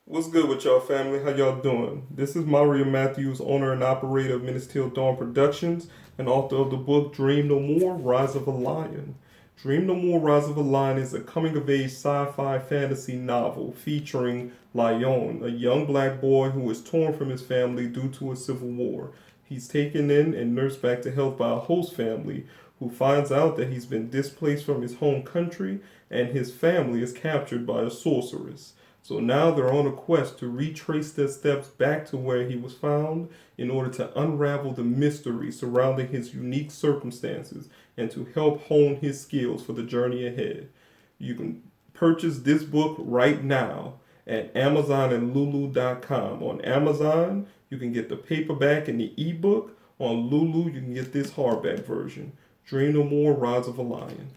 What's good with y'all, family? How y'all doing? This is Mario Matthews, owner and operator of Minutes Till Dawn Productions, and author of the book Dream No More, Rise of a Lion. Dream No More, Rise of a Lion is a coming-of-age sci-fi fantasy novel featuring Lion, a young black boy who is torn from his family due to a civil war. He's taken in and nursed back to health by a host family who finds out that he's been displaced from his home country and his family is captured by a sorceress. So now they're on a quest to retrace their steps back to where he was found in order to unravel the mystery surrounding his unique circumstances and to help hone his skills for the journey ahead. You can purchase this book right now at Amazon and Lulu.com. On Amazon, you can get the paperback and the ebook. On Lulu, you can get this hardback version. Dream No More, Rise of a Lion.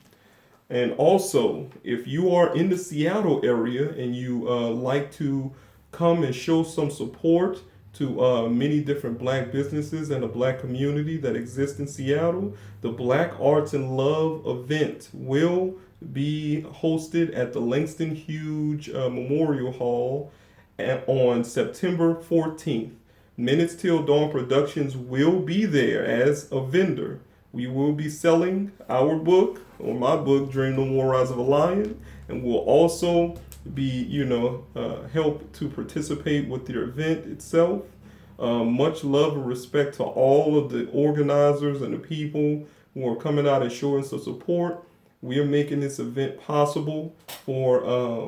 And also, if you are in the Seattle area and you like to come and show some support to many different black businesses and a black community that exists in Seattle, the Black Arts and Love event will be hosted at the Langston Hughes Memorial Hall on September 14th. Minutes Till Dawn Productions will be there as a vendor. We will be selling our book, or my book, Dream No More Rise of a Lion, and we'll also be, help to participate with the event itself. Much love and respect to all of the organizers and the people who are coming out and showing some support. We are making this event possible for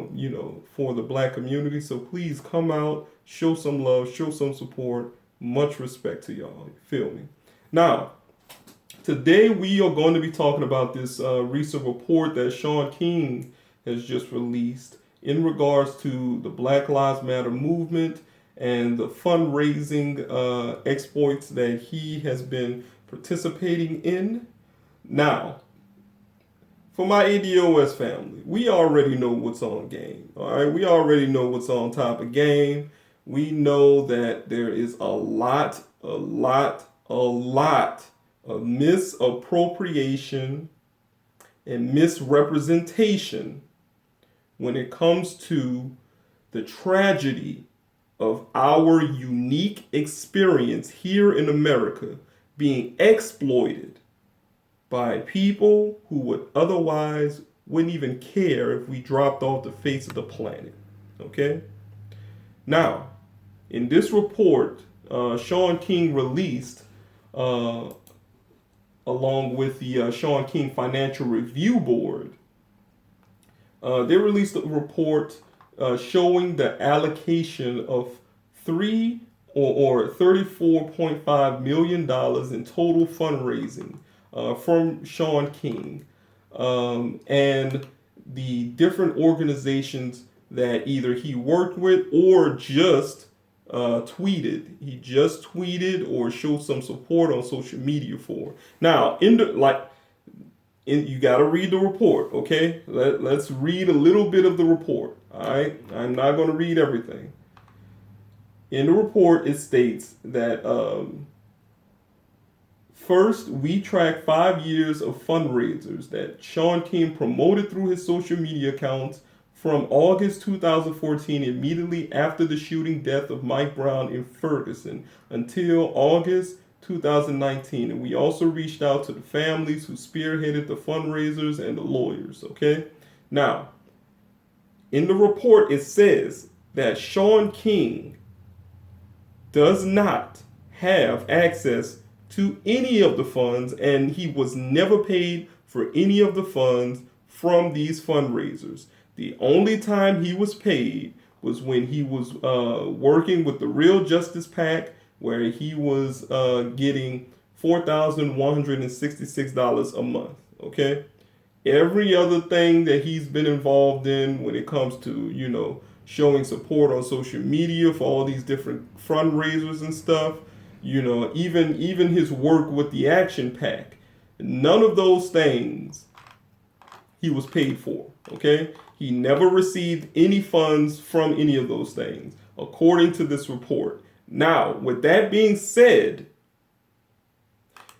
the black community. So please come out, show some love, show some support. Much respect to y'all. You feel me? Now, today we are going to be talking about this recent report that Shaun King has just released in regards to the Black Lives Matter movement and the fundraising exploits that he has been participating in. Now, for my ADOS family, we already know what's on game. All right, we already know what's on top of game. We know that there is a lot of misappropriation and misrepresentation when it comes to the tragedy of our unique experience here in America being exploited by people who would otherwise wouldn't even care if we dropped off the face of the planet. Okay? Now, in this report, Shaun King released, along with the Shaun King Financial Review Board, they released a report showing the allocation of $34.5 million in total fundraising from Shaun King and the different organizations that either he worked with or just tweeted. He just tweeted or showed some support on social media for. Now, you got to read the report, okay? Let's read a little bit of the report. All right, I'm not going to read everything. In the report, it states that first, we track 5 years of fundraisers that Shaun King promoted through his social media accounts from August 2014, immediately after the shooting death of Mike Brown in Ferguson, until August 2019. And we also reached out to the families who spearheaded the fundraisers and the lawyers, okay? Now, in the report, it says that Shaun King does not have access to any of the funds, and he was never paid for any of the funds from these fundraisers. The only time he was paid was when he was working with the Real Justice PAC, where he was getting $4,166 a month. Okay, every other thing that he's been involved in when it comes to showing support on social media for all these different fundraisers and stuff, even his work with the Action PAC, none of those things he was paid for. Okay, he never received any funds from any of those things, according to this report. Now, with that being said,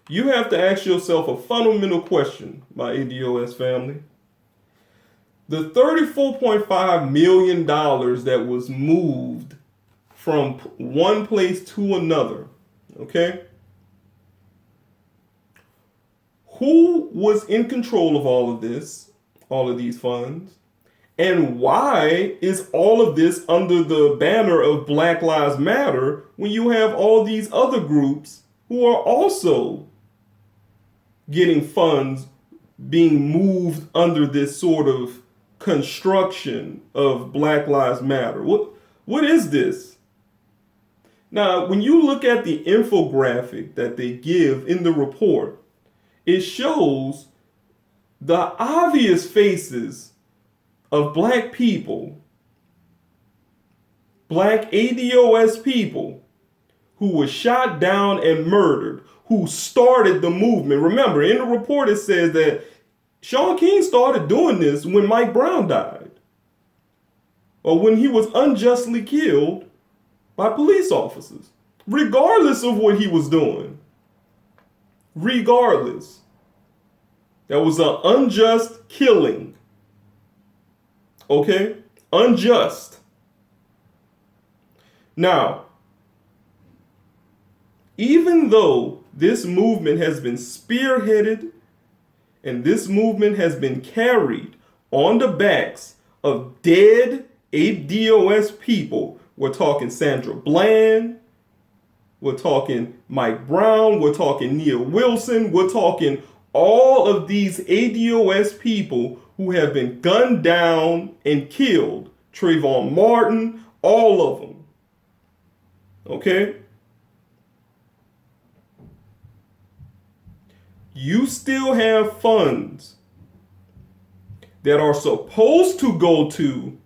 you have to ask yourself a fundamental question, my ADOS family. The $34.5 million that was moved from one place to another, okay? Who was in control of all of this, all of these funds? And why is all of this under the banner of Black Lives Matter when you have all these other groups who are also getting funds being moved under this sort of construction of Black Lives Matter? What is this? Now, when you look at the infographic that they give in the report, it shows the obvious faces of black people, black ADOS people who were shot down and murdered, who started the movement. Remember, in the report it says that Shaun King started doing this when Mike Brown died, or when he was unjustly killed by police officers, regardless of what he was doing. Regardless. That was an unjust killing. Okay? Unjust. Now, even though this movement has been spearheaded and this movement has been carried on the backs of dead ADOS people, we're talking Sandra Bland, we're talking Mike Brown, we're talking Neil Wilson, we're talking all of these ADOS people who have been gunned down and killed. Trayvon Martin, all of them. Okay? You still have funds that are supposed to go to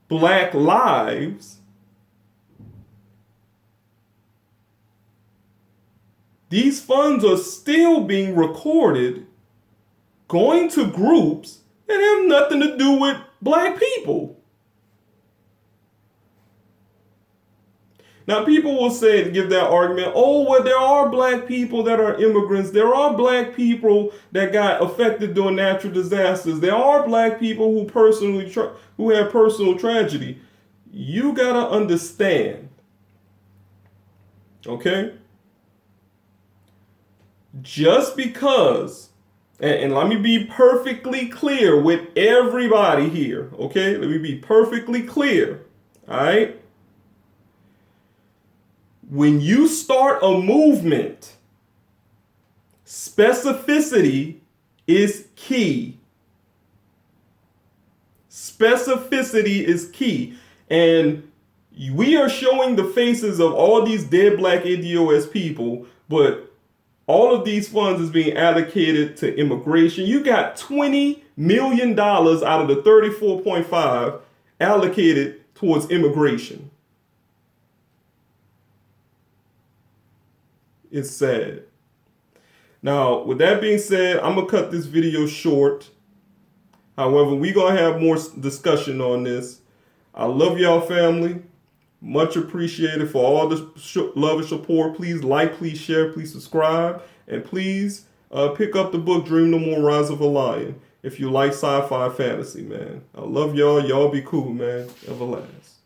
Black lives. These funds are still being recorded, going to groups that have nothing to do with black people. Now, people will say, give that argument, oh, well, there are black people that are immigrants. There are black people that got affected during natural disasters. There are black people who have personal tragedy. You got to understand, okay? Just because, and let me be perfectly clear with everybody here, okay? Let me be perfectly clear, all right? When you start a movement, specificity is key. Specificity is key. And we are showing the faces of all these dead black ADOS people, but all of these funds is being allocated to immigration. You got $20 million out of the 34.5 allocated towards immigration. It's sad. Now, with that being said, I'm going to cut this video short. However, we're going to have more discussion on this. I love y'all, family. Much appreciated for all the love and support. Please like, please share, please subscribe. And please pick up the book, Dream No More, Rise of a Lion, if you like sci-fi fantasy, man. I love y'all. Y'all be cool, man. Everlast.